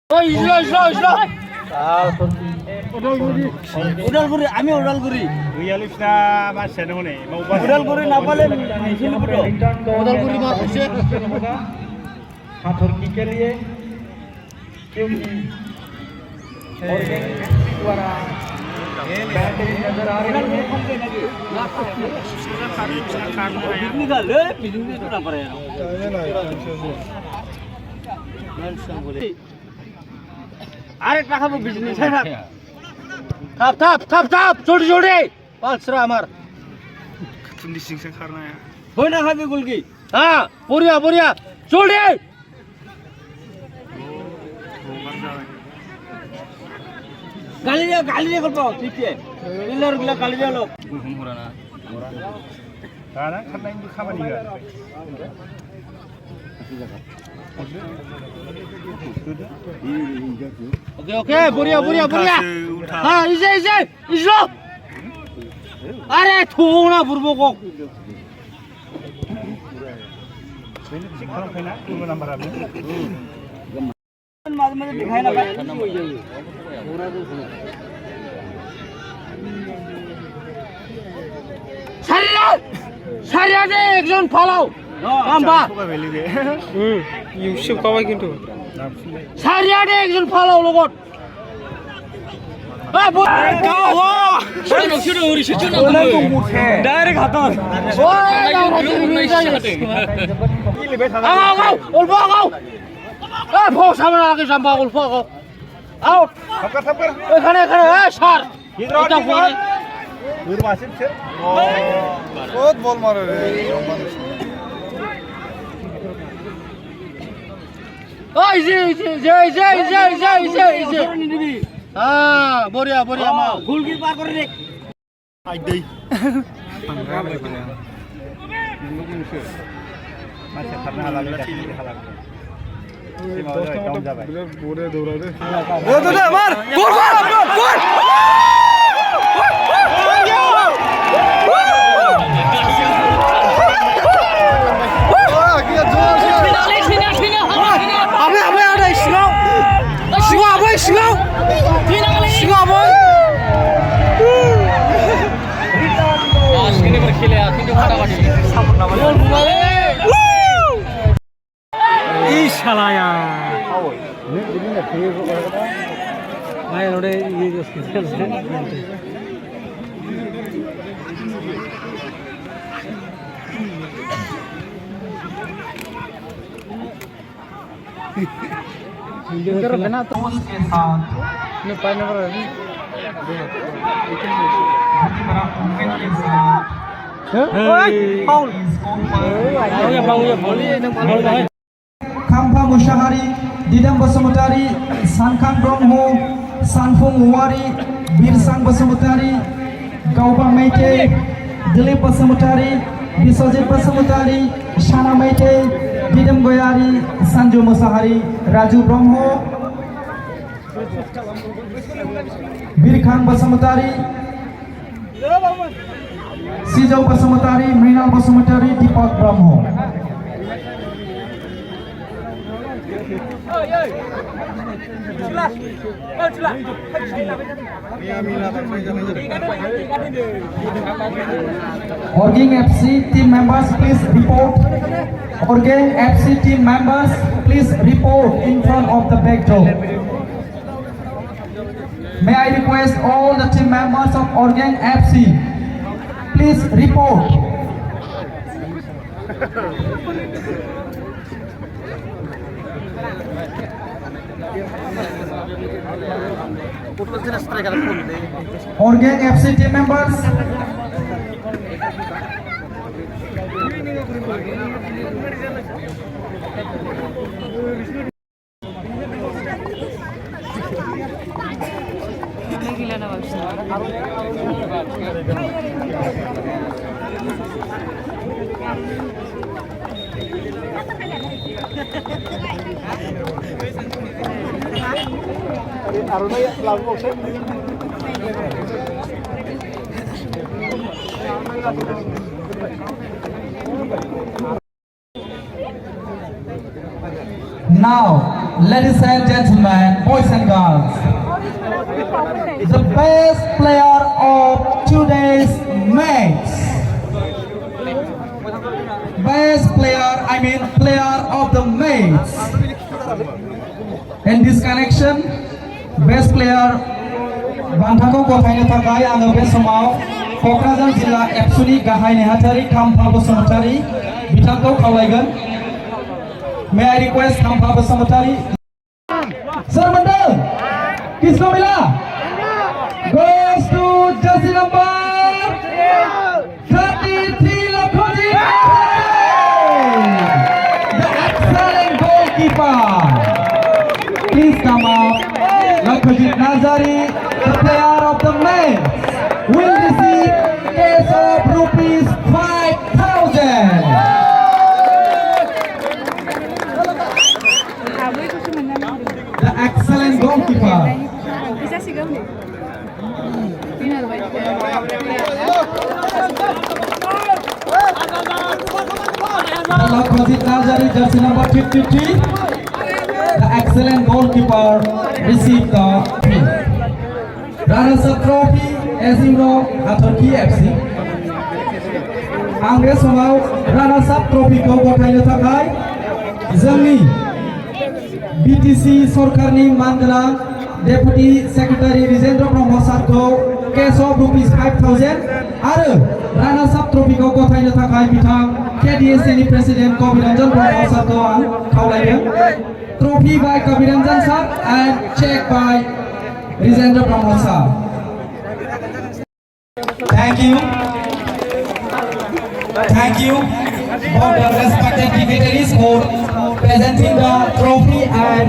ওই ইসলো উদালগুড়ি আমি উদালগুড়ি উদালগুড়ি না পালে उदालगुरी में खुशे हाथों के लिए क्योंकि द्वारा नजर आ रही है अरे खाबो बिजनेस है ना थाप छोटे छोटे पालसरा हमार तुंडी सिंह से करना है हो ना खाबे गुलकी हाँ बोरिया छोटे गाली दे कर पाओ ठीक है पिलर गुला गाली दे लो मुराना खाना खाना इनको खावा नहीं कर ओके बोरिया हाँ इसे इसलो अरे थोड़ा बुरबो को माঝে दिखाई ना সারিয়া দে একজন ফলাও আম্বা ইউসুফ কবাই কিন্তু সারিয়া দে একজন ফলাও লগত ডাইরেক্ট হাত অল্প ভোগ সামনে আগে সাম্বা অল্প আউট এখানে সার बहुत बॉल मारे रे हाँ बोरिया माँ गोलकीपर पार कर दे आई दे अच्छा करना हाल लगा ठीक है हाल बोरे दौड़ा दे मार गोल खाम्फा मुसाहारी दिदम बसुमतारी सानखां ब्रह्म सानफुं औवारी बिरसां बसुमतारी गावबां मैते दिलीप बसुमतारी बिस्वजित बसुमतारी साना मैते दिदम गयारी संजु मुसाहारी राजु ब्रह्म बिरखां बसुमतारी सिजौ बसुमतारी मृणाल बसुमतारी दीपक ब्रह्म Organg FC team members please report. Organg FC team members please report in front of the back door. May I request all the team members of Organg FC please report. Organg FC team members. Now ladies and gentlemen, boys and girls, the best player of today's match. Best player, I mean player of the match. In this connection, best player बान्थाखौ गथायनो थाखाय आङो बे समाव क'क्राझार जिल्ला एबसुनि गाहाय नेहाथारि खाम्फा बसुमतारी बिथांखौ खावलायगोन. May I request खाम्फा बसुमतारी सोर मोनदों? किसको मिला? Goes to jersey number 33 Lakhoji. The excellent goalkeeper. Please come up. Lakhoji Nazari, the player of the match, will receive cash of rupees 5,000. The excellent goalkeeper. Lakhoji Nazari, jersey number 53. The excellent goalkeeper received the trophy. Runners-up trophy, as you know, Hatorki FC. आं बे समाव runners-up trophy-खौ गथायनो थाखाय जोंनि BTC सरकारनि मानगोनां deputy secretary रिजेन्द्र ब्रह्म सारखौ cash of rupees 5,000 आरो runners-up trophy-खौ गथायनो थाखाय बिथां KDSA नि प्रेसिडेन्ट कबिरन्जन ब्रह्म सारखौ आं खावलायदों. Trophy by Kabiranjan sir and check by Rizendra Brahma sir. Thank you for the respected dignitaries for presenting the trophy and